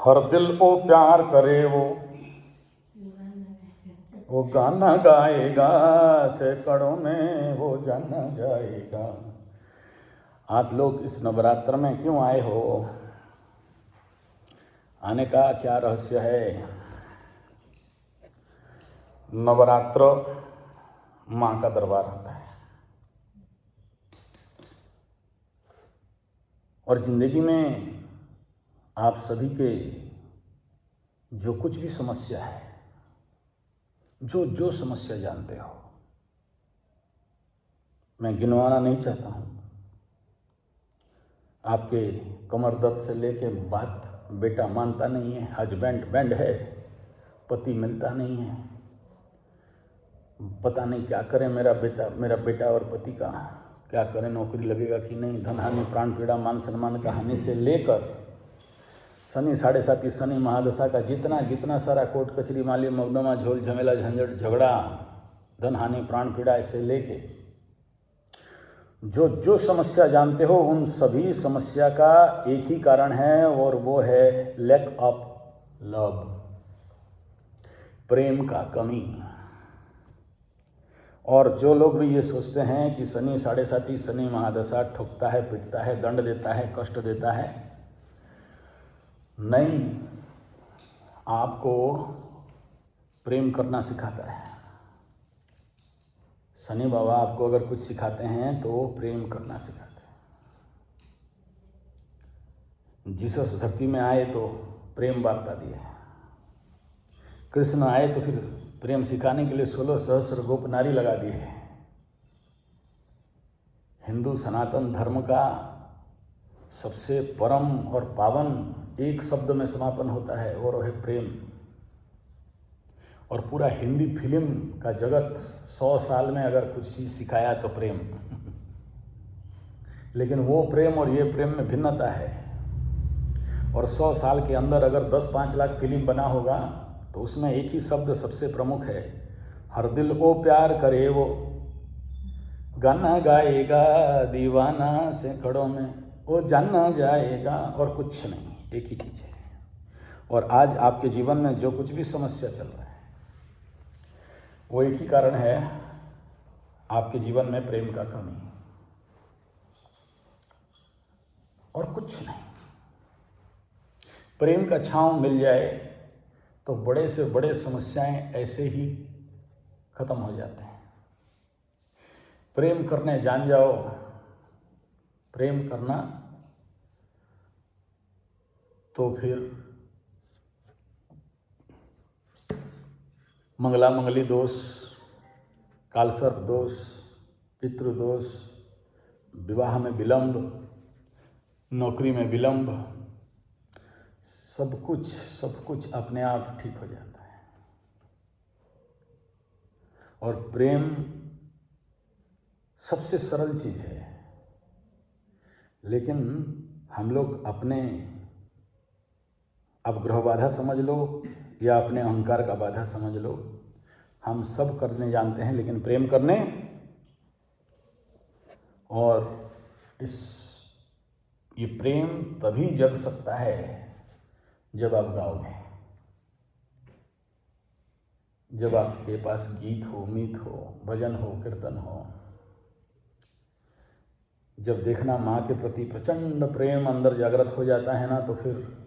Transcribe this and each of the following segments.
हर दिल ओ प्यार करे वो गाना गाएगा, सैकड़ों में वो जाना जाएगा। आप लोग इस नवरात्र में क्यों आए हो? आने का क्या रहस्य है? नवरात्र माँ का दरबार होता है और जिंदगी में आप सभी के जो कुछ भी समस्या है, जो समस्या जानते हो, मैं गिनवाना नहीं चाहता हूँ। आपके कमर दर्द से लेके बात बेटा मानता नहीं है, हस्बैंड बैंड है, पति मिलता नहीं है, पता नहीं क्या करें मेरा बेटा और पति का क्या करें, नौकरी लगेगा कि नहीं, धन हानि, प्राण पीड़ा, मान सम्मान का हानि से लेकर शनि 7.5 शनि महादशा का जितना सारा कोर्ट कचहरी माली मुकदमा झोल झमेला झंझट झगड़ा, धन हानि, प्राण पीड़ा ऐसे लेके जो समस्या जानते हो, उन सभी समस्या का एक ही कारण है और वो है लैक ऑफ लव, प्रेम का कमी। और जो लोग भी ये सोचते हैं कि शनि 7.5 शनि महादशा ठोकता है, पिटता है, दंड देता है, कष्ट देता है, नहीं, आपको प्रेम करना सिखाता है। शनि बाबा आपको अगर कुछ सिखाते हैं तो प्रेम करना सिखाते हैं। जीसस धरती में आए तो प्रेम वार्ता दिए, कृष्ण आए तो फिर प्रेम सिखाने के लिए 16 सहस्र गोप नारी लगा दिए। हिंदू सनातन धर्म का सबसे परम और पावन एक शब्द में समापन होता है और है प्रेम। और पूरा हिंदी फिल्म का जगत 100 साल में अगर कुछ चीज़ सिखाया तो प्रेम। लेकिन वो प्रेम और ये प्रेम में भिन्नता है। और 100 साल के अंदर अगर 10-5 लाख फिल्म बना होगा तो उसमें एक ही शब्द सबसे प्रमुख है, हर दिल वो प्यार करे वो गाना गाएगा, दीवाना सैकड़ों में वो जाना जाएगा। और कुछ नहीं, एक ही चीज़ है। और आज आपके जीवन में जो कुछ भी समस्या चल रहा है वो एक ही कारण है, आपके जीवन में प्रेम का कमी, और कुछ नहीं। प्रेम का छांव मिल जाए तो बड़े से बड़े समस्याएं ऐसे ही खत्म हो जाते हैं। प्रेम करने जान जाओ, प्रेम करना, तो फिर मंगला मंगली दोष, कालसर्प दोष, पितृदोष, विवाह में विलंब, नौकरी में विलंब, सब कुछ अपने आप ठीक हो जाता है। और प्रेम सबसे सरल चीज़ है, लेकिन हम लोग अपने अपग्रह बाधा समझ लो या अपने अहंकार का बाधा समझ लो, हम सब करने जानते हैं लेकिन प्रेम करने, और ये प्रेम तभी जग सकता है जब आप गाओगे, जब आपके पास गीत हो, मीत हो, भजन हो, कीर्तन हो। जब देखना माँ के प्रति प्रचंड प्रेम अंदर जागृत हो जाता है ना, तो फिर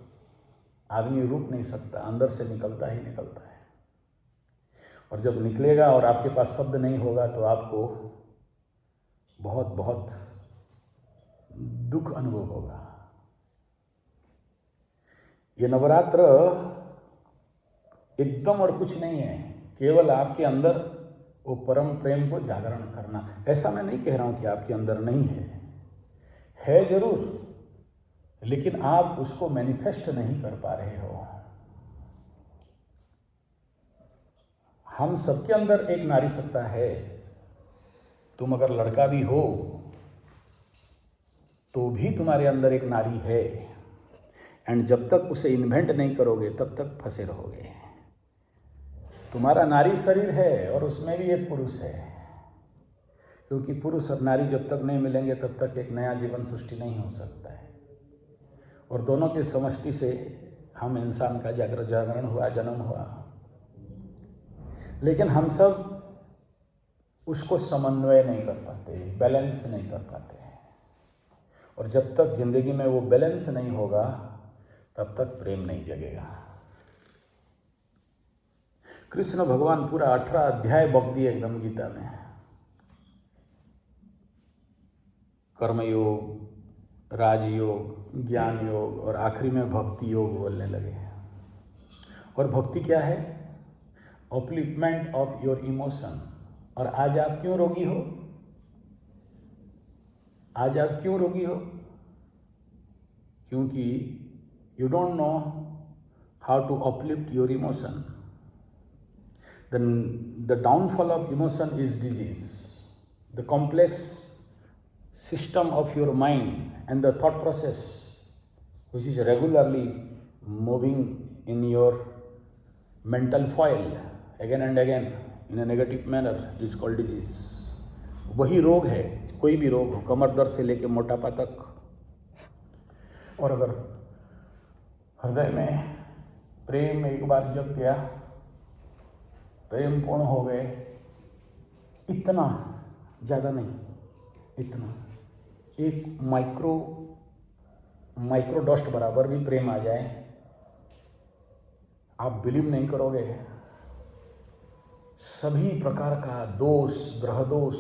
आदमी रुक नहीं सकता, अंदर से निकलता ही निकलता है। और जब निकलेगा और आपके पास शब्द नहीं होगा तो आपको बहुत बहुत दुख अनुभव होगा। ये नवरात्र एकदम और कुछ नहीं है, केवल आपके अंदर वो परम प्रेम को जागरण करना। ऐसा मैं नहीं कह रहा हूँ कि आपके अंदर नहीं है जरूर, लेकिन आप उसको मैनिफेस्ट नहीं कर पा रहे हो। हम सबके अंदर एक नारी सत्ता है। तुम अगर लड़का भी हो तो भी तुम्हारे अंदर एक नारी है, एंड जब तक उसे इन्वेंट नहीं करोगे तब तक फंसे रहोगे। तुम्हारा नारी शरीर है और उसमें भी एक पुरुष है, क्योंकि पुरुष और नारी जब तक नहीं मिलेंगे तब तक एक नया जीवन सृष्टि नहीं हो सकता है। और दोनों की समष्टि से हम इंसान का जागरण हुआ, जन्म हुआ, लेकिन हम सब उसको समन्वय नहीं कर पाते, बैलेंस नहीं कर पाते। और जब तक जिंदगी में वो बैलेंस नहीं होगा तब तक प्रेम नहीं जगेगा। कृष्ण भगवान पूरा 18 अध्याय बक दिए एकदम गीता में, कर्मयोग, राजयोग, ज्ञान योग और आखिरी में भक्ति योग बोलने लगे। और भक्ति क्या है? Upliftment of your emotion. और आज आप क्यों रोगी हो? आज आप क्यों रोगी हो? क्योंकि you don't know how to uplift your emotion. The downfall of emotion is disease. The complex system of your mind and the thought process, which is regularly moving in your mental foil again and again in a negative manner, is called disease. वही रोग है, कोई भी रोग हो, कमर दर्द से लेके मोटापा तक। और अगर हृदय में प्रेम एक बार जग गया, प्रेम पूर्ण हो गए, इतना ज़्यादा नहीं, इतना एक माइक्रो डस्ट बराबर भी प्रेम आ जाए, आप बिलीव नहीं करोगे, सभी प्रकार का दोष, ग्रह दोष,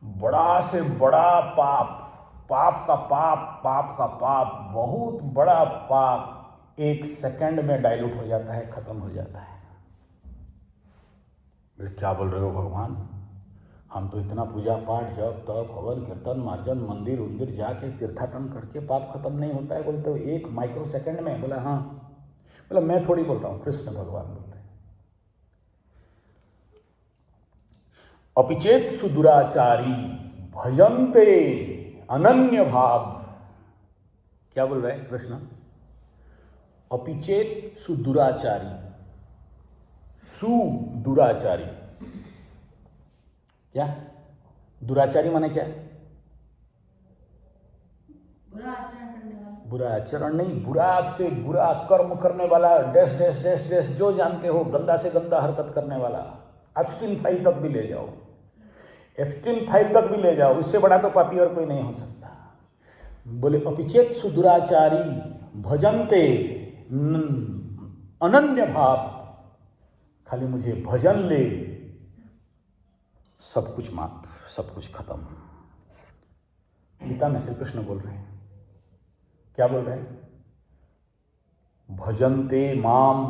बड़ा से बड़ा पाप का पाप, बहुत बड़ा पाप 1 सेकंड में डाइल्यूट हो जाता है, खत्म हो जाता है। क्या बोल रहे हो भगवान? हम तो इतना पूजा पाठ, जप तप, हवन कीर्तन, मार्जन, मंदिर उंदिर जाके तीर्थाटन करके पाप खत्म नहीं होता है? बोलते हो 1 माइक्रो सेकंड में? बोला हाँ। बोला मैं थोड़ी बोल रहा हूँ, कृष्ण भगवान बोल रहे हैं। अपिचेत सुदुराचारी भजन्ते अनन्य भाव। क्या बोल रहे हैं कृष्ण? अपिचेत सुदुराचारी, सुदुराचारी। क्या दुराचारी माने क्या? बुरा आचरण नहीं, बुरा से बुरा कर्म करने वाला, डैश डैश डैश डैश, जो जानते हो, गंदा से गंदा हरकत करने वाला। एब्स्टिन फाइल तक भी ले जाओ, एब्स्टिन फाइल तक भी ले जाओ, उससे बड़ा तो पापी और कोई नहीं हो सकता। बोले अपिचेत सुदुराचारी भजन्ते अनन्य भाव, खाली मुझे भजन ले, सब कुछ माफ, सब कुछ खत्म। गीता में श्री कृष्ण बोल रहे हैं, क्या बोल रहे हैं? भजन्ते माम।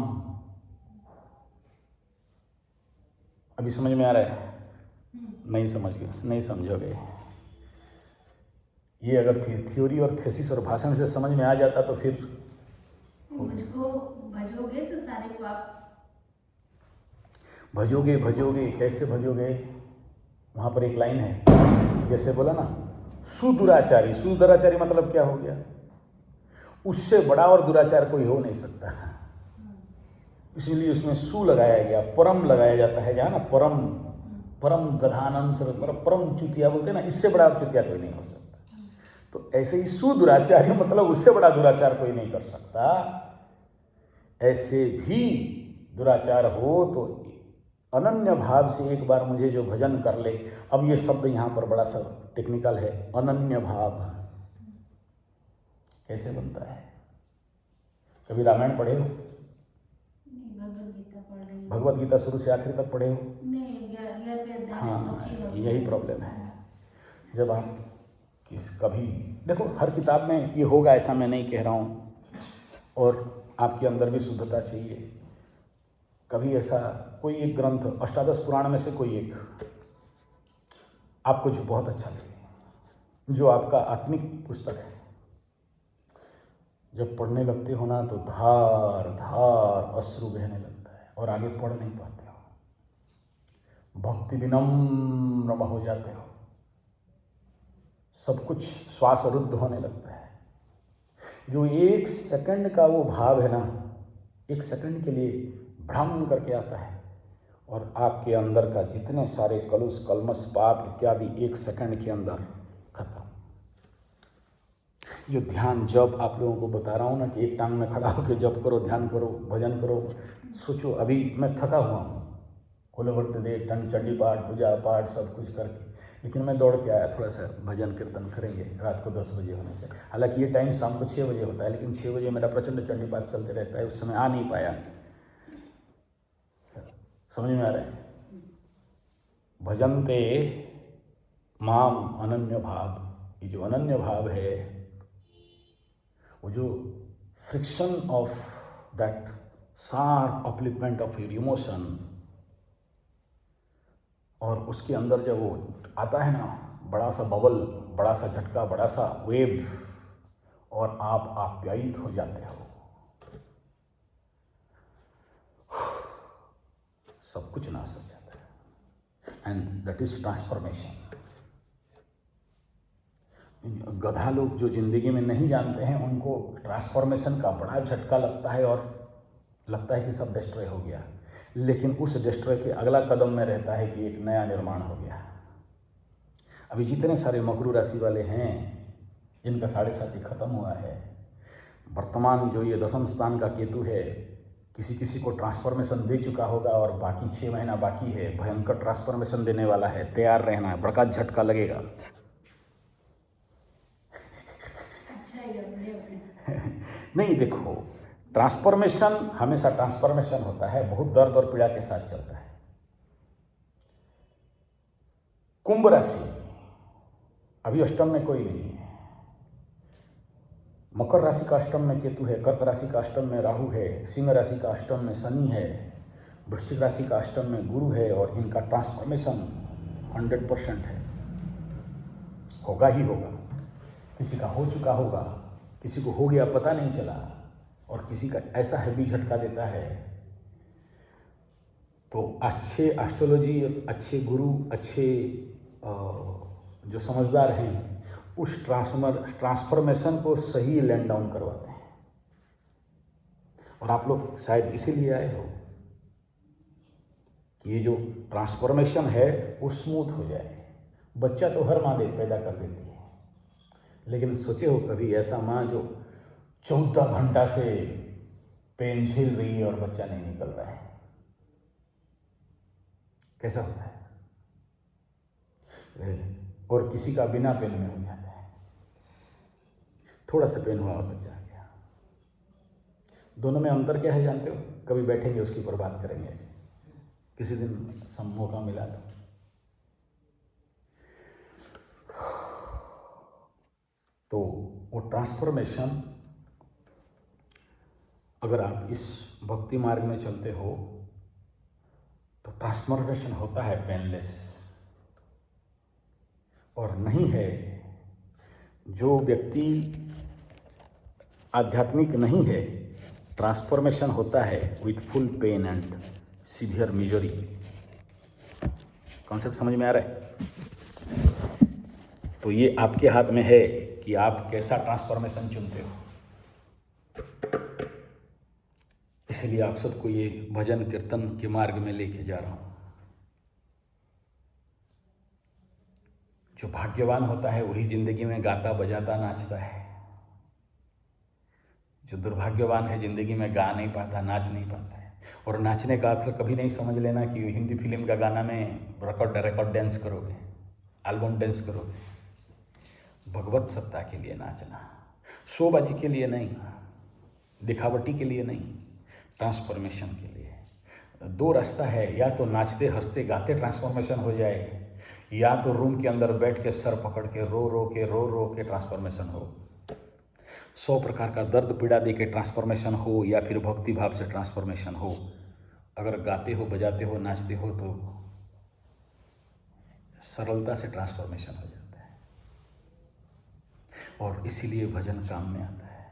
अभी समझ में आ रहा है? नहीं समझ गए, नहीं समझोगे। ये अगर थ्योरी और थीसिस और भाषण से समझ में आ जाता तो फिर मुझको भजोगे तो सारे पाप। भजोगे कैसे भजोगे? वहाँ पर एक लाइन है, जैसे बोला ना सुदुराचारी। सुदुराचारी मतलब क्या हो गया? उससे बड़ा और दुराचार कोई हो नहीं सकता, इसलिए उसमें सु लगाया गया, परम लगाया जाता है, जहाँ ना परम गधानंद, परम चुतिया बोलते हैं ना, इससे बड़ा चुतिया कोई नहीं हो सकता। तो ऐसे ही सुदुराचारी मतलब उससे बड़ा दुराचार कोई नहीं कर सकता। ऐसे भी दुराचार हो तो अनन्य भाव से एक बार मुझे जो भजन कर ले। अब ये शब्द यहाँ पर बड़ा सा टेक्निकल है, अनन्य भाव कैसे बनता है? कभी रामायण पढ़े हो? भगवत गीता शुरू से आखिर तक पढ़े हो? हाँ, यही प्रॉब्लम है। जब आप कभी देखो, हर किताब में ये होगा ऐसा मैं नहीं कह रहा हूँ, और आपके अंदर भी शुद्धता चाहिए। कभी ऐसा कोई एक ग्रंथ, अष्टादश पुराण में से कोई एक आपको जो बहुत अच्छा लगे, जो आपका आत्मिक पुस्तक है, जब पढ़ने लगते हो ना तो धार धार अश्रु बहने लगता है और आगे पढ़ नहीं पाते हो, भक्ति विनम्र हो जाते हो, सब कुछ श्वास रुद्ध होने लगता है। जो 1 सेकंड का वो भाव है ना, 1 सेकंड के लिए भ्रम करके आता है, और आपके अंदर का जितने सारे कलुष कलमस पाप इत्यादि 1 सेकंड के अंदर खत्म। जो ध्यान जप आप लोगों को बता रहा हूँ ना कि एक टांग में खड़ा होकर जप करो, ध्यान करो, भजन करो। सोचो अभी मैं थका हुआ हूँ, कुलवर्त दे चंडी पाठ, पूजा पाठ सब कुछ करके, लेकिन मैं दौड़ के आया, थोड़ा सा भजन कीर्तन करेंगे रात को 10 बजे होने से। हालांकि ये टाइम शाम को 6 बजे होता है, लेकिन 6 बजे मेरा प्रचंड चंडी पाठ चलते रहता है, उस समय आ नहीं पाया। समझ में आ रहा है? भजनते माम अनन्य भाव, ये जो अनन्य भाव है, वो जो friction of that sharp upliftment of your emotion, और उसके अंदर जब वो आता है ना, बड़ा सा बबल, बड़ा सा झटका, बड़ा सा वेव, और आप आप्यायित हो जाते हो, सब कुछ नाश हो जाता है। And that is transformation. गधा लोग जो जिंदगी में नहीं जानते हैं, उनको ट्रांसफॉर्मेशन का बड़ा झटका लगता है और लगता है कि सब डिस्ट्रॉय हो गया, लेकिन उस डिस्ट्रॉय के अगला कदम में रहता है कि एक नया निर्माण हो गया। अभी जितने सारे मकरू राशि वाले हैं जिनका 7.5 खत्म हुआ है, वर्तमान जो ये 10वें स्थान का केतु है, किसी किसी को ट्रांसफॉर्मेशन दे चुका होगा और बाकी 6 महीना बाकी है, भयंकर ट्रांसफॉर्मेशन देने वाला है, तैयार रहना है, बड़का झटका लगेगा। नहीं, देखो, ट्रांसफॉर्मेशन हमेशा ट्रांसफॉर्मेशन होता है, बहुत दर्द और पीड़ा के साथ चलता है। कुंभ राशि अभी अष्टम में कोई नहीं है, मकर राशि का अष्टम में केतु है, कर्क राशि का अष्टम में राहु है, सिंह राशि का अष्टम में शनि है, वृश्चिक राशि का अष्टम में गुरु है, और इनका ट्रांसफॉर्मेशन 100% है, होगा ही होगा। किसी का हो चुका होगा, किसी को हो गया पता नहीं चला, और किसी का ऐसा हैवी झटका देता है। तो अच्छे एस्ट्रोलॉजी, अच्छे गुरु, अच्छे जो समझदार हैं, उस ट्रांसफॉर्मेशन को सही लैंड डाउन करवाते हैं। और आप लोग शायद इसीलिए आए हो कि ये जो ट्रांसफॉर्मेशन है वो स्मूथ हो जाए। बच्चा तो हर माँ पैदा कर देती है, लेकिन सोचे हो कभी ऐसा माँ जो 14 घंटा से पेन झेल रही है और बच्चा नहीं निकल रहा है? कैसा होता है? और किसी का बिना पेन में हो जाता है, थोड़ा सा पेन हुआ और बच्चा आ गया। दोनों में अंतर क्या है जानते हो? कभी बैठेंगे उसके ऊपर बात करेंगे, किसी दिन मौका मिला तो वो ट्रांसफॉर्मेशन, अगर आप इस भक्ति मार्ग में चलते हो तो ट्रांसफॉर्मेशन होता है पेनलेस। और नहीं है, जो व्यक्ति आध्यात्मिक नहीं है, ट्रांसफॉर्मेशन होता है with full pain and severe misery. Concept समझ में आ रहा है? तो ये आपके हाथ में है कि आप कैसा ट्रांसफॉर्मेशन चुनते हो। इसलिए आप सबको ये भजन कीर्तन के मार्ग में लेके जा रहा हूँ। जो भाग्यवान होता है वही जिंदगी में गाता बजाता नाचता है। जो दुर्भाग्यवान है जिंदगी में गा नहीं पाता, नाच नहीं पाता है। और नाचने का अर्थ कभी नहीं समझ लेना कि हिंदी फिल्म का गाना में रिकॉर्ड डांस करोगे, एल्बम डांस करोगे। भगवत सत्ता के लिए नाचना, शोबाजी के लिए नहीं, दिखावटी के लिए नहीं, ट्रांसफॉर्मेशन के लिए। 2 रास्ता है, या तो नाचते हंसते गाते ट्रांसफॉर्मेशन हो जाए, या तो रूम के अंदर बैठ के सर पकड़ के रो रो के ट्रांसफॉर्मेशन हो। 100 प्रकार का दर्द पीड़ा दे के ट्रांसफॉर्मेशन हो, या फिर भक्ति भाव से ट्रांसफॉर्मेशन हो। अगर गाते हो, बजाते हो, नाचते हो तो सरलता से ट्रांसफॉर्मेशन हो जाता है। और इसीलिए भजन काम में आता है।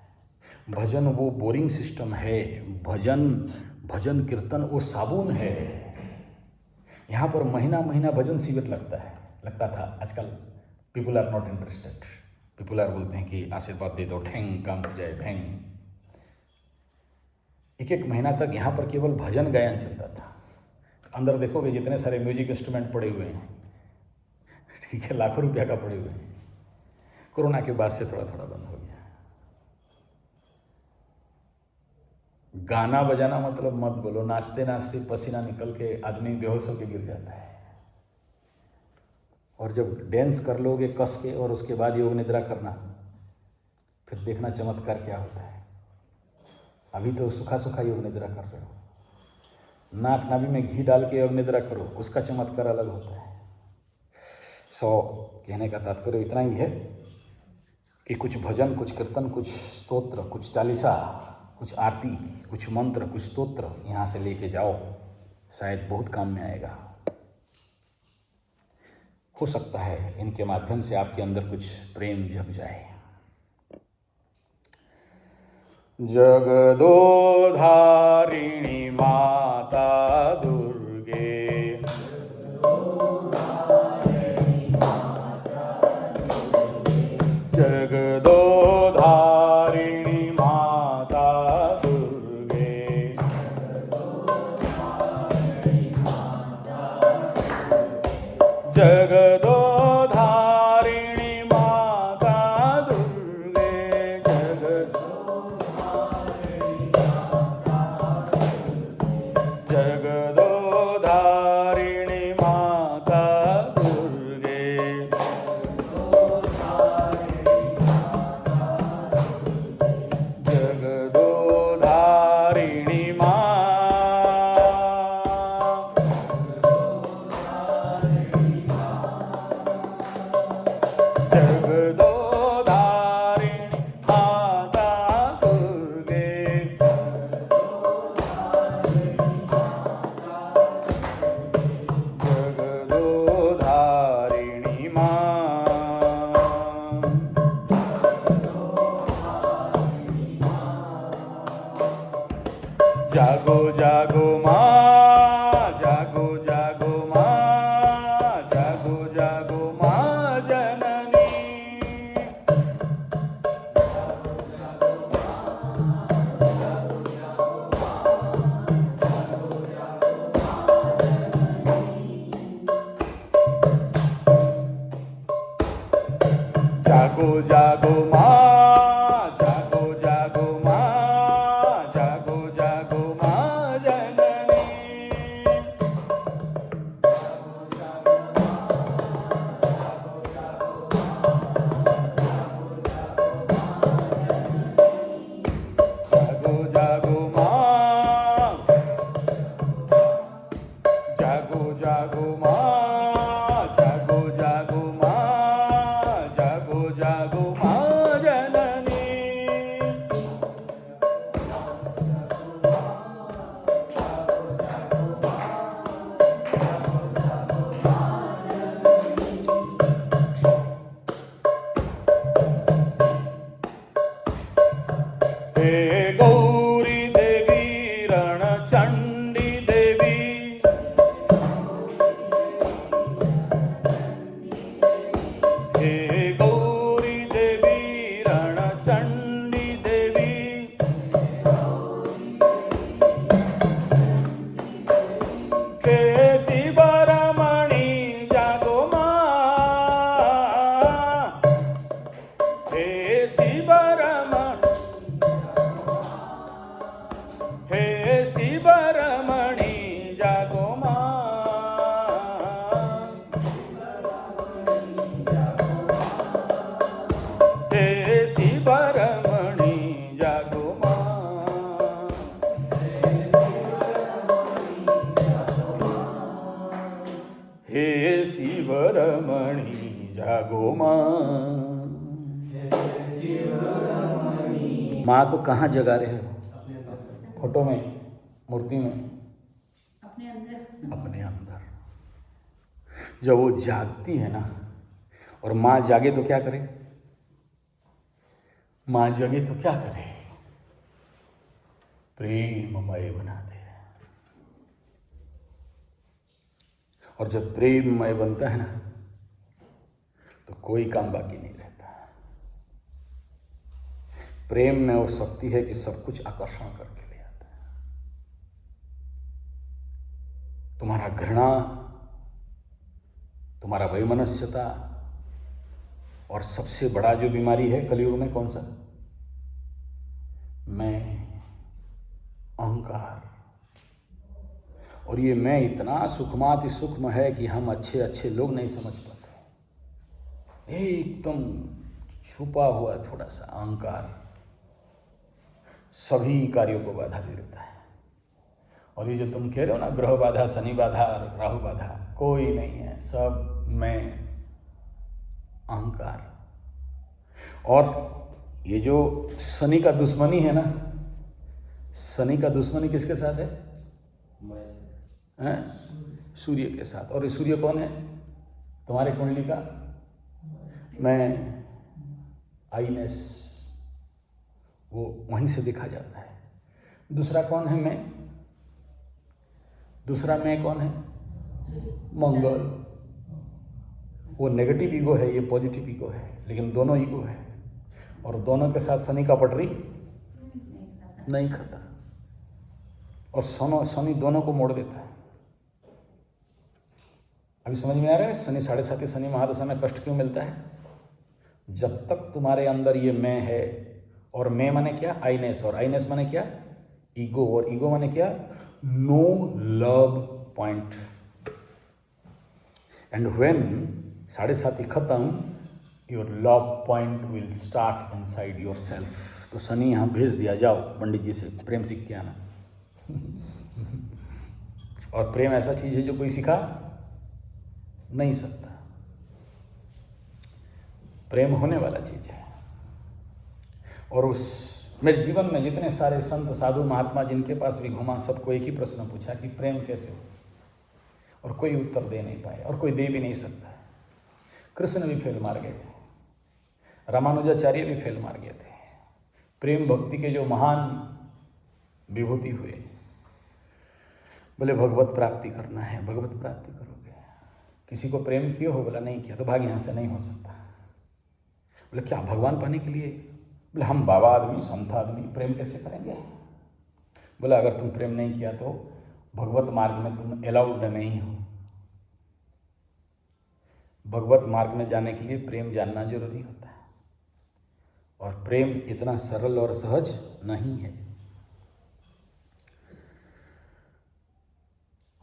भजन वो बोरिंग सिस्टम है, भजन कीर्तन वो साबुन है। यहाँ पर महीना भजन शिविर लगता था। आजकल people are not interested. People are बोलते हैं कि आशीर्वाद दे दो, ठेंग काम हो जाए, भैंग। 1 महीना तक यहाँ पर केवल भजन गायन चलता था। अंदर देखोगे जितने सारे म्यूजिक इंस्ट्रूमेंट पड़े हुए हैं, ठीक है, लाखों रुपया का पड़े हुए हैं। कोरोना के बाद से थोड़ा बंद हो गया। गाना बजाना मतलब मत बोलो, नाचते नाचते पसीना निकल के आदमी बेहोश होकर गिर जाता है। और जब डांस कर लोगे कस के और उसके बाद योग निद्रा करना, फिर देखना चमत्कार क्या होता है। अभी तो सूखा सूखा योग निद्रा कर रहे हो, नाक नाभि में घी डाल के योग निद्रा करो, उसका चमत्कार अलग होता है। कहने का तात्पर्य इतना ही है कि कुछ भजन, कुछ कीर्तन, कुछ स्तोत्र, कुछ चालीसा, कुछ आरती, कुछ मंत्र, कुछ स्तोत्र यहाँ से लेके जाओ, शायद बहुत काम में आएगा। हो सकता है इनके माध्यम से आपके अंदर कुछ प्रेम जग जाए। जगदोधारिणी माता दुर्गे, जगदोधारिणी माता दुर्गे, जगदोधारिणी माता दुर्गे, जगदोधारिणी माता दुर्गे, जगदोधारिणी माँ, जगदोधारिणी माता दुर्गे, जगदोधारिणी माँ, जागो जागो माँ, जागो जागो माँ, जागो जागो माँ जननी, जागो जागो माँ, जागो जागो माँ, जागो जागो माँ जननी, जागो जागो माँ, जागो जागो माँ, जागो जागो माँ, जागो जागो माँ जननी, हे गौरी देवी रणचंडी देवी, हे गौरी देवी रणचंडी देवी, हे शिवरमणी जागो माँ, हे शिवरमणी, हे शिवरमणी जागो माँ, हे शिवरमणी जागो माँ, हे शिवरमणी जागो माँ। माँ को कहाँ जगा रहे हो? फोटो में, मूर्ति में, अपने अंदर, अपने अंदर। जब वो जागती है ना, और माँ जागे तो क्या करे? माँ जगे तो क्या करे? प्रेममय बना दे। और जब प्रेममय बनता है ना, तो कोई काम बाकी नहीं रहता। प्रेम में वो शक्ति है कि सब कुछ आकर्षण करके ले आता है। तुम्हारा घृणा, तुम्हारा वैमनस्यता, और सबसे बड़ा जो बीमारी है कलयुग में कौन सा? मैं। अहंकार। और ये मैं इतना सूक्ष्माति सूक्ष्म है कि हम अच्छे अच्छे लोग नहीं समझ पाते। एकदम छुपा हुआ थोड़ा सा अहंकार सभी कार्यों को बाधा दे देता है। और ये जो तुम कह रहे हो ना, ग्रह बाधा, शनि बाधा, राहु बाधा, कोई नहीं है, सब मैं, अहंकार। और ये जो शनि का दुश्मनी है ना, शनि का दुश्मनी किसके साथ है? सूर्य के साथ। और ये सूर्य कौन है तुम्हारे कुंडली का? मैं, आईनेस, वो वहीं से देखा जाता है। दूसरा कौन है? मैं। दूसरा मैं कौन है? मंगल। वो नेगेटिव ईगो है, ये पॉजिटिव ईगो है, लेकिन दोनों ईगो है। और दोनों के साथ शनि का पटरी नहीं खाता। और शनि दोनों को मोड़ देता है। अभी समझ में आ रहा है शनि 7.5 शनि महादशा में कष्ट क्यों मिलता है? जब तक तुम्हारे अंदर ये मैं है, और मैं माने क्या? आईनेस। और आईनेस माने क्या? ईगो। और ईगो माने क्या? No love point. And when 7.5 खत्म, your love point will start inside your self. तो शनि यहाँ भेज दिया, जाओ पंडित जी से प्रेम सीख के आना। और प्रेम ऐसा चीज है जो कोई सिखा नहीं सकता। प्रेम होने वाला चीज है। और उस मेरे जीवन में जितने सारे संत, साधु, महात्मा जिनके पास भी घुमा, सबको एक ही प्रश्न पूछा कि प्रेम कैसे? और कोई उत्तर दे नहीं पाए, और कोई दे भी नहीं सकता। कृष्ण भी फेल मार गए थे, रामानुजाचार्य भी फेल मार गए थे। प्रेम भक्ति के जो महान विभूति हुए, बोले भगवत प्राप्ति करना है, भगवत प्राप्ति करोगे। किसी को प्रेम किया हो? बोला नहीं किया, तो भाग यहाँ से, नहीं हो सकता। बोले क्या भगवान पाने के लिए? बोले हम बाबा आदमी, संत आदमी, प्रेम कैसे करेंगे? बोला अगर तुम प्रेम नहीं किया तो भगवत मार्ग में तुम अलाउड नहीं हो। भगवत मार्ग में जाने के लिए प्रेम जानना जरूरी होता है। और प्रेम इतना सरल और सहज नहीं है।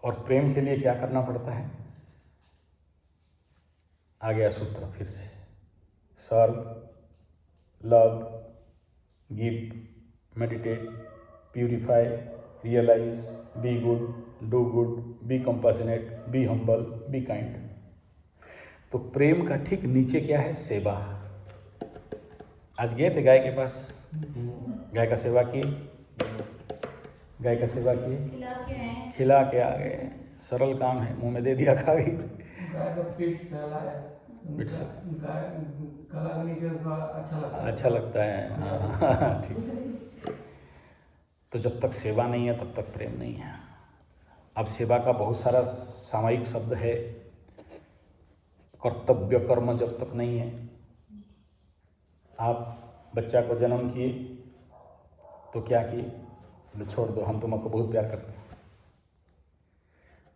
और प्रेम के लिए क्या करना पड़ता है? आ गया सूत्र फिर से। Serve, love, give, meditate, purify, realise, be good, do good, be compassionate, be humble, be kind. तो प्रेम का ठीक नीचे क्या है? सेवा। आज गए थे गाय के पास, गाय का सेवा किए, गाय का सेवा किए, खिला के आ गए। सरल काम है, मुंह में दे दिया, खा गई। अच्छा लगता है, हाँ ठीक। तो जब तक सेवा नहीं है तब तक प्रेम नहीं है। अब सेवा का बहुत सारा सामायिक शब्द है। कर्तव्य कर्म जब तक नहीं है, आप बच्चा को जन्म किए तो क्या किए? बोले छोड़ दो, हम तुमको बहुत प्यार करते हैं।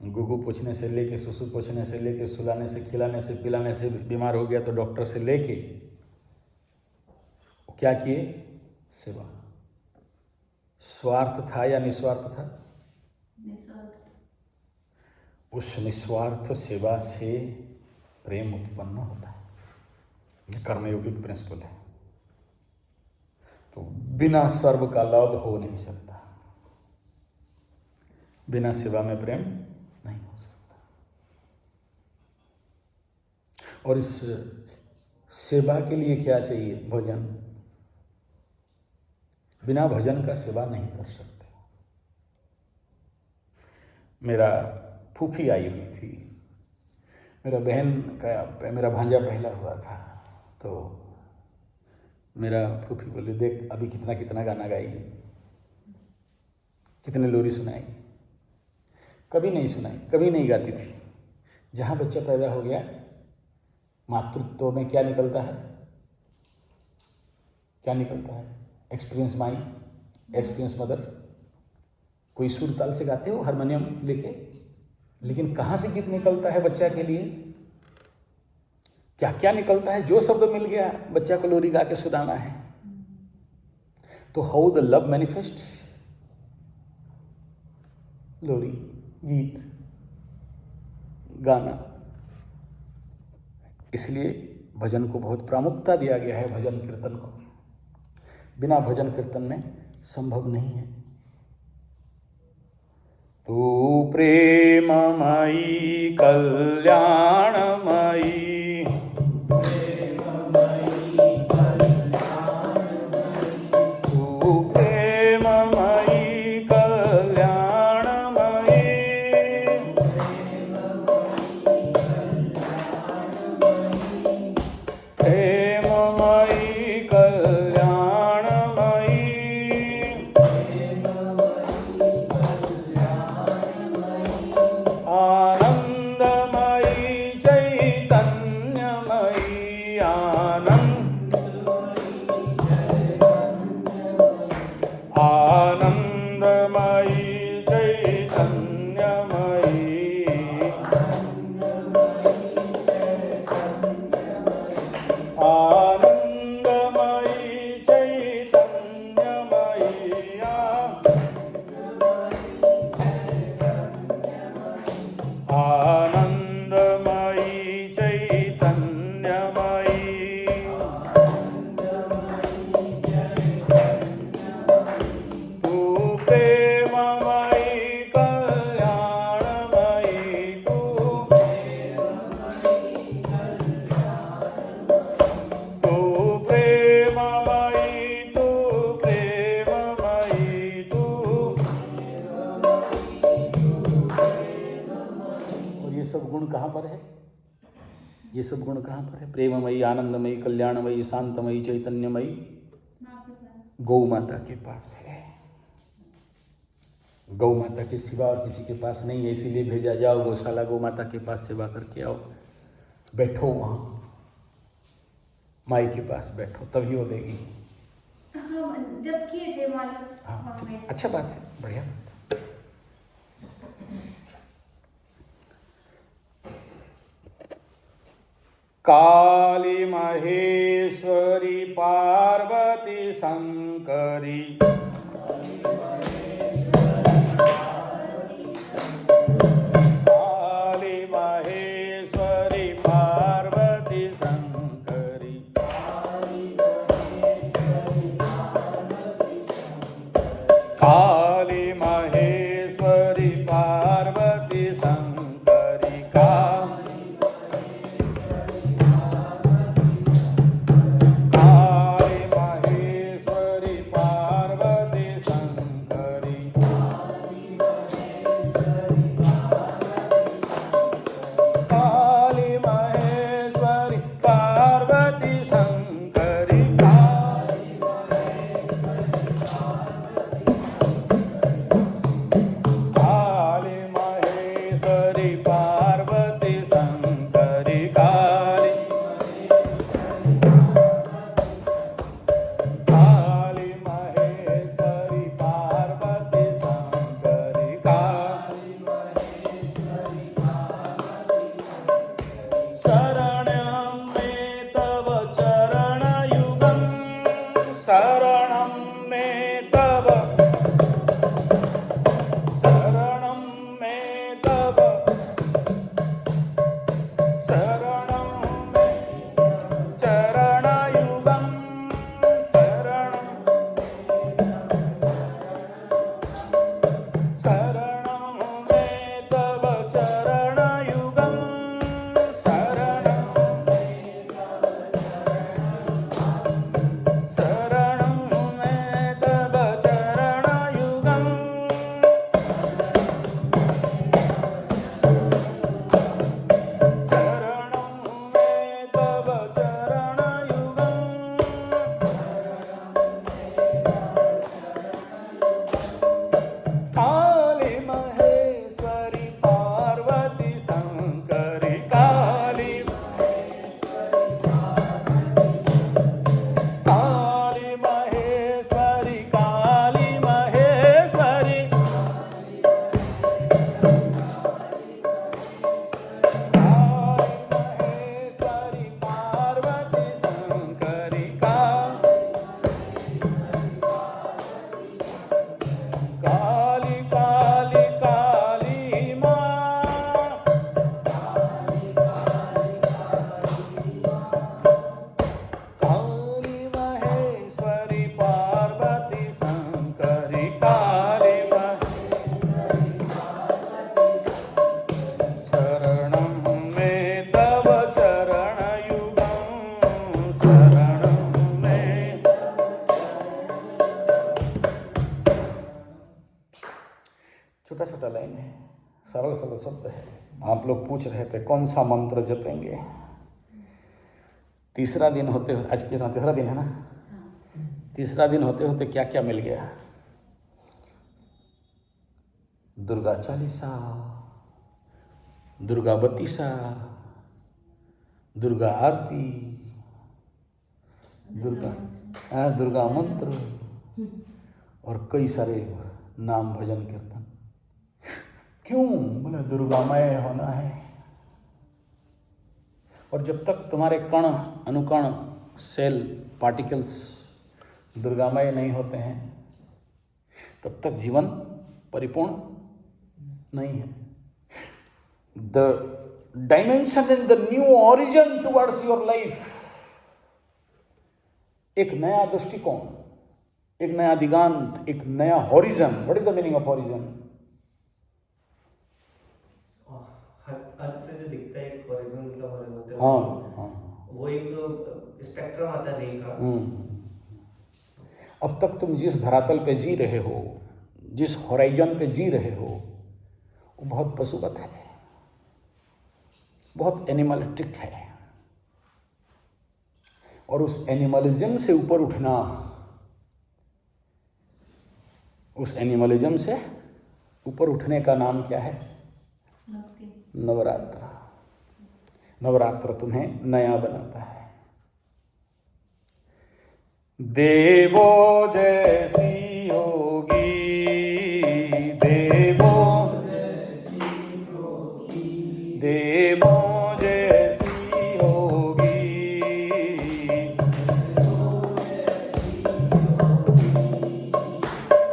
गुगु पूछने से लेके, सुसु पूछने से लेके, सुलाने से, खिलाने से, पिलाने से, बीमार हो गया तो डॉक्टर से लेके क्या किए? सेवा। स्वार्थ था या निस्वार्थ था? उस निस्वार्थ सेवा से प्रेम उत्पन्न होता है। ये कर्मयोगिक प्रिंसिपल है। तो बिना सर्व का लव हो नहीं सकता, बिना सेवा में प्रेम नहीं हो सकता। और इस सेवा के लिए क्या चाहिए? भजन। बिना भजन का सेवा नहीं कर सकते। मेरा फूफी आई हुई थी, मेरा बहन का, मेरा भांजा पहला हुआ था, तो मेरा फूफी बोले देख अभी कितना कितना गाना गाई, कितने लोरी सुनाई। कभी नहीं सुनाई, कभी नहीं गाती थी। जहाँ बच्चा पैदा हो गया, मातृत्व में क्या निकलता है? क्या निकलता है? Experience my, experience mother. कोई सुर ताल से गाते हो हारमोनियम लेके, लेकिन कहाँ से गीत निकलता है बच्चा के लिए? क्या क्या निकलता है? जो शब्द मिल गया बच्चा को लोरी गा के सुनाना है। तो हाउ द लव मैनिफेस्ट? लोरी, गीत, गाना। इसलिए भजन को बहुत प्रामुख्यता दिया गया है, भजन कीर्तन को। बिना भजन कीर्तन में संभव नहीं है। तू प्रेममयी कल्याणमयी, तू प्रेममयी कल्याणमयी, प्रेममयी कल्याणमयी, आनंदमयी चैतन्यमयी, आनंदमयी चैतन्यमयी, आनंदमयी चैतन्यमयी, आनंदमयी चैतन्यमयी, तू प्रेममयी कल्याणमयी, तू प्रेममयी, तू प्रेममयी, तू। और ये सब गुण कहाँ पर है? ये सब गुण कहाँ पर है? प्रेममयी, आनंदमयी, कल्याणमयी, शांतमयी, चैतन्यमयी माँ के पास। गौ माता के पास है। गौ माता के सिवा और किसी के पास नहीं है, इसीलिए भेजा, जाओ गौशाला, गौ माता के पास सेवा करके आओ, बैठो वहाँ माई के पास बैठो, तभी वो देगी। हाँ, जब किए थे मालूम। हाँ, ठीक है, अच्छा बात है, बढ़िया। काली महेश्वरी पार्वती शंकरी, काली महेश्वरी पार्वती शंकरी, काली महेश्वरी पार्वती शंकरी, काली महेश्वरी पार्वती शंकरी, काली महेश्वरी पार्वती शंकरी, काली महेश्वरी पार्वती शंकरी, काली महेश्वरी पार्वती शंकरी, शरणं मे तव चरणयुगं, शरणं मे तव, शरणं मे तव, शरणं मे चरणयुगं, शरणं मे तव चरणयुगं, शरणं मे तव चरणयुगं, शरणं मे तव चरणयुगं, काली छोटा छोटा लाइन है, सरल सरल शब्द है। आप लोग पूछ रहे थे कौन सा मंत्र जपेंगे। तीसरा दिन होते आज कितना तीसरा दिन है ना, तीसरा दिन होते होते क्या क्या मिल गया। दुर्गा चालीसा, दुर्गा बत्तीसा, दुर्गा आरती, दुर्गा मंत्र और कई सारे नाम भजन कीर्तन। क्यों? बोले दुर्गामय होना है। और जब तक तुम्हारे कण अनुकण सेल पार्टिकल्स दुर्गामय नहीं होते हैं तब तक जीवन परिपूर्ण नहीं है। The dimension and the new origin towards your life, एक नया दृष्टिकोण, एक नया दिगांत, एक नया horizon. What is the meaning of horizon? हद से जो दिखता है एक हॉरिजन मतलब होता है। हाँ, वो एक स्पेक्ट्रम आता है रे का। अब तक तुम जिस धरातल पे जी रहे हो, जिस हॉराइजन पे जी रहे हो, वो बहुत पशुवत है, बहुत एनिमलिस्टिक है। और उस एनिमलिज्म से ऊपर उठना, उस एनिमलिज्म से ऊपर उठने का नाम क्या है? नवरात्र। नवरात्र तुम्हें नया बनाता है। देवो जैसी होगी, देवो देवो जैसी होगी,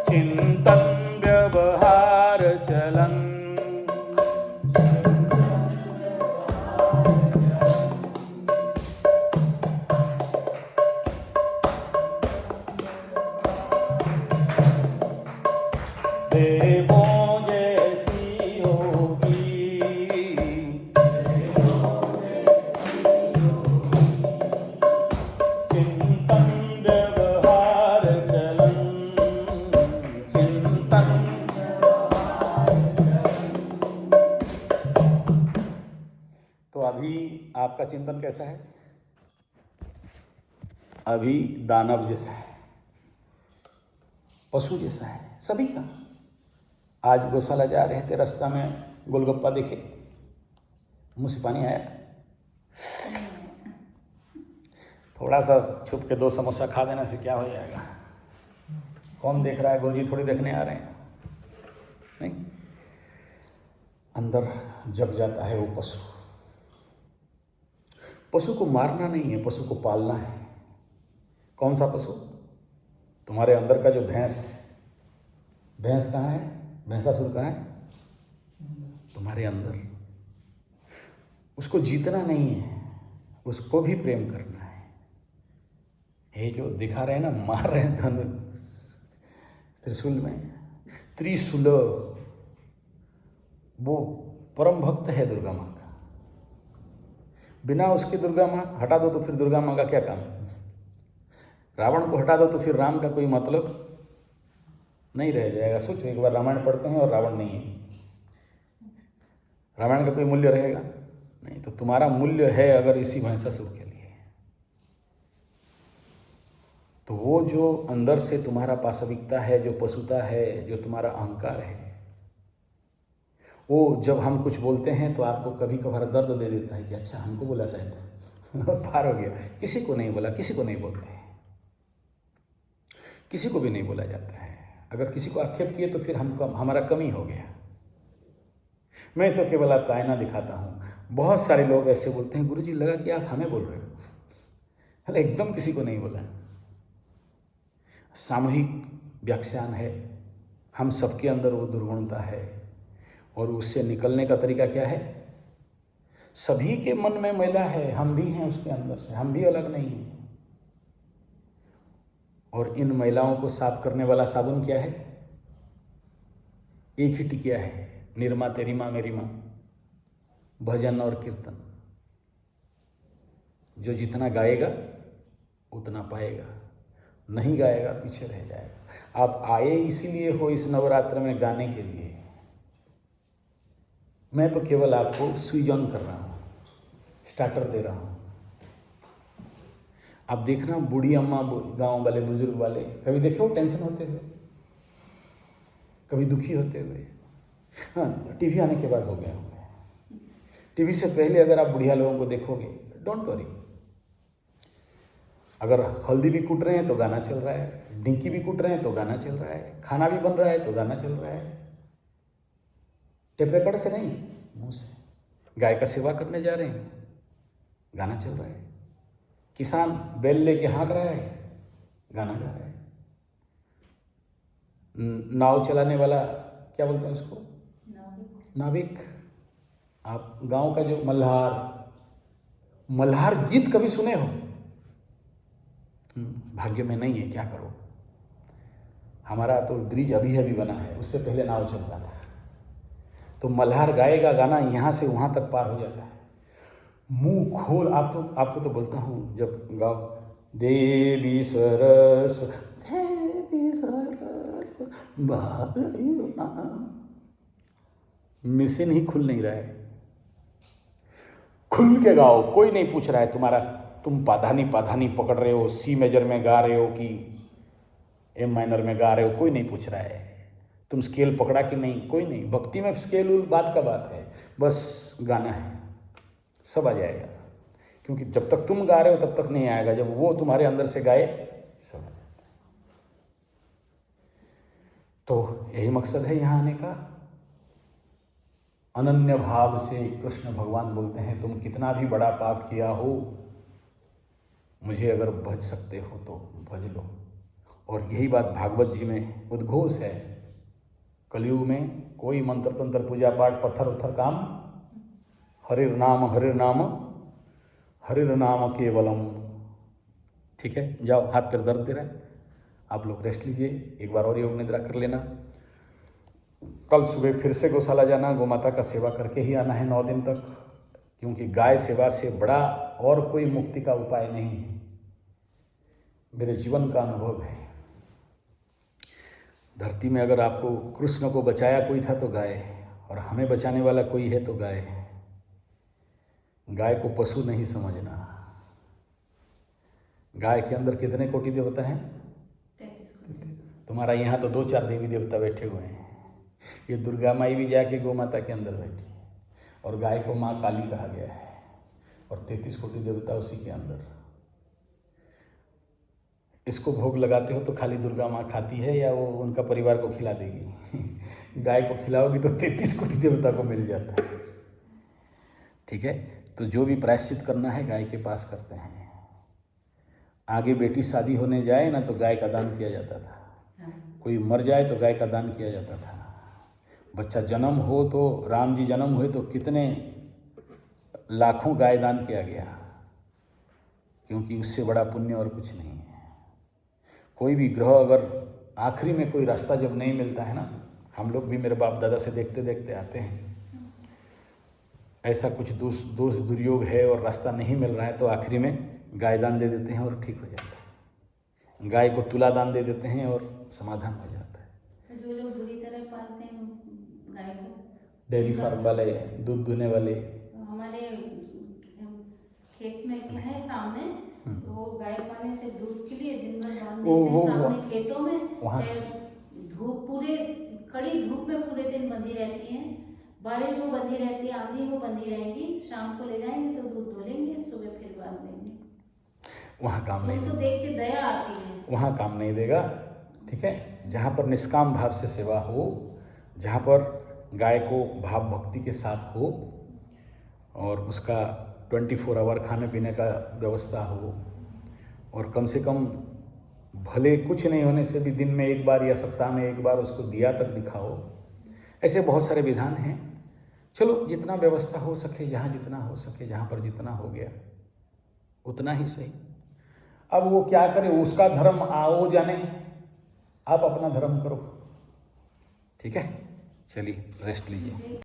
चिंतन व्यवहार चलन, देवों जैसी होगी, चिंतन व्यवहार चलन, चिंतन। तो अभी आपका चिंतन कैसा है? अभी दानव जैसा है, पशु जैसा है सभी का। आज गौशाला जा रहे थे, रास्ता में गोलगप्पा देखे, मुंह से पानी आया। थोड़ा सा छुप के 2 समोसा खा देने से क्या हो जाएगा? कौन देख रहा है? गुरुजी थोड़ी देखने आ रहे हैं, नहीं। अंदर जग जाता है वो पशु। पशु को मारना नहीं है, पशु को पालना है। कौन सा पशु? तुम्हारे अंदर का जो भैंस, भैंस कहाँ है? भैंसासुर कहाँ है? तुम्हारे अंदर। उसको जीतना नहीं है, उसको भी प्रेम करना है। ये जो दिखा रहे हैं ना, मार रहे हैं धन त्रिशूल में, त्रिशूल, वो परम भक्त है दुर्गा माँ का। बिना उसकी दुर्गा माँ हटा दो तो फिर दुर्गा माँ का क्या काम? रावण को हटा दो तो फिर राम का कोई मतलब नहीं रह जाएगा। सोचो, एक बार रामायण पढ़ते हैं और रावण नहीं है, रामायण का कोई मूल्य रहेगा नहीं। तो तुम्हारा मूल्य है अगर इसी महिषासुर के लिए, तो वो जो अंदर से तुम्हारा पाशविकता है, जो पशुता है, जो तुम्हारा अहंकार है, वो जब हम कुछ बोलते हैं तो आपको कभी कभार दर्द दे देता है कि अच्छा हमको बोला शायद पार हो गया। किसी को नहीं बोला, किसी को नहीं बोलते, किसी को भी नहीं बोला जाता है। अगर किसी को आक्षेप किए तो फिर हमारा कमी हो गया। मैं तो केवल आपका आईना दिखाता हूँ। बहुत सारे लोग ऐसे बोलते हैं, गुरुजी लगा कि आप हमें बोल रहे हो। अरे एकदम किसी को नहीं बोला। सामूहिक व्याख्यान है, हम सबके अंदर वो दुर्गुणता है और उससे निकलने का तरीका क्या है? सभी के मन में मैला है, हम भी हैं उसके अंदर से, हम भी अलग नहीं हैं। और इन महिलाओं को साफ करने वाला साबुन क्या है? एक ही टिकिया है, निर्मा तेरी माँ मेरी माँ, भजन और कीर्तन। जो जितना गाएगा उतना पाएगा, नहीं गाएगा पीछे रह जाएगा। आप आए इसीलिए हो इस नवरात्र में गाने के लिए, मैं तो केवल आपको स्विच ऑन कर रहा हूँ, स्टार्टर दे रहा हूँ। आप देखना बूढ़ी अम्मा, गांव वाले, बुजुर्ग वाले, कभी देखे हो टेंशन होते हुए, कभी दुखी होते हुए? हाँ, टीवी आने के बाद हो गया होगा। टीवी से पहले अगर आप बुढ़िया लोगों को देखोगे, डोंट वरी, अगर हल्दी भी कूट रहे हैं तो गाना चल रहा है, डिंकी भी कूट रहे हैं तो गाना चल रहा है, खाना भी बन रहा है तो गाना चल रहा है। टेप रिकॉर्डर से नहीं, मुंह से। गाय का सेवा करने जा रहे हैं, गाना चल रहा है। किसान बैल लेके हाँक रहा है, गाना गा रहा है। नाव चलाने वाला, क्या बोलते हैं उसको, नाविक। आप गांव का जो मल्हार गीत कभी सुने हो? भाग्य में नहीं है, क्या करो। हमारा तो ब्रिज अभी अभी बना है, उससे पहले नाव चलता था। तो मल्हार गाएगा गाना, यहाँ से वहाँ तक पार हो जाता है। मुंह खोल, आपको तो बोलता हूँ, जब गाओ देवी सरस्वती मिशन ही खुल नहीं रहा है। खुल के गाओ, कोई नहीं पूछ रहा है तुम्हारा, तुम पाधानी पकड़ रहे हो, सी मेजर में गा रहे हो कि एम माइनर में गा रहे हो, कोई नहीं पूछ रहा है। तुम स्केल पकड़ा कि नहीं, कोई नहीं। भक्ति में स्केल उल बात का बात है, बस गाना है, सब आ जाएगा। क्योंकि जब तक तुम गा रहे हो तब तक नहीं आएगा, जब वो तुम्हारे अंदर से गाए सब आ जाता है। तो यही मकसद है यहाँ आने का। अनन्य भाव से कृष्ण भगवान बोलते हैं, तुम कितना भी बड़ा पाप किया हो, मुझे अगर भज सकते हो तो भज लो। और यही बात भागवत जी में उद्घोष है। कलयुग में कोई मंत्र तंत्र पूजा पाठ पत्थर उत्थर काम, हरिर नाम केवलम। ठीक है, जाओ, हाथ पैर दर्द दे रहा है, आप लोग रेस्ट लीजिए, एक बार और योग निद्रा कर लेना। कल सुबह फिर से गौशाला जाना, गौ माता का सेवा करके ही आना है 9 दिन तक, क्योंकि गाय सेवा से बड़ा और कोई मुक्ति का उपाय नहीं है। मेरे जीवन का अनुभव है। धरती में अगर आपको कृष्ण को बचाया कोई था तो गाय, और हमें बचाने वाला कोई है तो गाय है। गाय को पशु नहीं समझना। गाय के अंदर कितने कोटि देवता हैं? तुम्हारा यहाँ तो 2-4 देवी देवता बैठे हुए हैं। ये दुर्गा माई भी जाके गौ माता के अंदर बैठी है, और गाय को माँ काली कहा गया है, और 33 कोटि देवता उसी के अंदर। इसको भोग लगाते हो तो खाली दुर्गा माँ खाती है, या वो उनका परिवार को खिला देगी? गाय को खिलाओगी तो 33 कोटि देवता को मिल जाता है। ठीक है, तो जो भी प्रायश्चित करना है गाय के पास करते हैं। आगे बेटी शादी होने जाए ना तो गाय का दान किया जाता था, कोई मर जाए तो गाय का दान किया जाता था। बच्चा जन्म हो तो, राम जी जन्म हुए तो कितने लाखों गाय दान किया गया, क्योंकि उससे बड़ा पुण्य और कुछ नहीं है। कोई भी ग्रह अगर आखिरी में कोई रास्ता जब नहीं मिलता है ना, हम लोग भी मेरे बाप दादा से देखते देखते आते हैं, ऐसा कुछ दोष दुर्योग है और रास्ता नहीं मिल रहा है तो आखिरी में गाय दान दे देते हैं और ठीक हो जाता है। गाय को तुला दान दे देते हैं और समाधान हो जाता है। जो लोग बुरी तरह पालते हैं गाय को, डेयरी फार्म वाले, दूध दुहने वाले, हमारे खेत में है सामने, तो वो गाय पालने से दूध के लिए दिन भर बांध देते हैं सामने खेतों में। वहाँ धूप, पूरे कड़ी धूप में पूरे दिन बंधी रहती है, बारिश वो बंधी रहती है, आंधी वो बंधी रहेगी, शाम को ले जाएंगे तो दूध धो लेंगे, सुबह फिर बांध देंगे। वहाँ काम नहीं, उनको देख के दया आती है। वहाँ काम नहीं देगा। ठीक है, जहाँ पर निष्काम भाव से सेवा हो, जहाँ पर गाय को भाव भक्ति के साथ हो, और उसका 24 आवर खाने पीने का व्यवस्था हो, और कम से कम भले कुछ नहीं होने से भी दिन में एक बार या सप्ताह में एक बार उसको दिया तक दिखाओ। ऐसे बहुत सारे विधान हैं। चलो, जितना व्यवस्था हो सके, जहाँ जितना हो सके, जहाँ पर जितना हो गया उतना ही सही। अब वो क्या करे, उसका धर्म आओ जाने, आप अपना धर्म करो। ठीक है, चलिए रेस्ट लीजिए।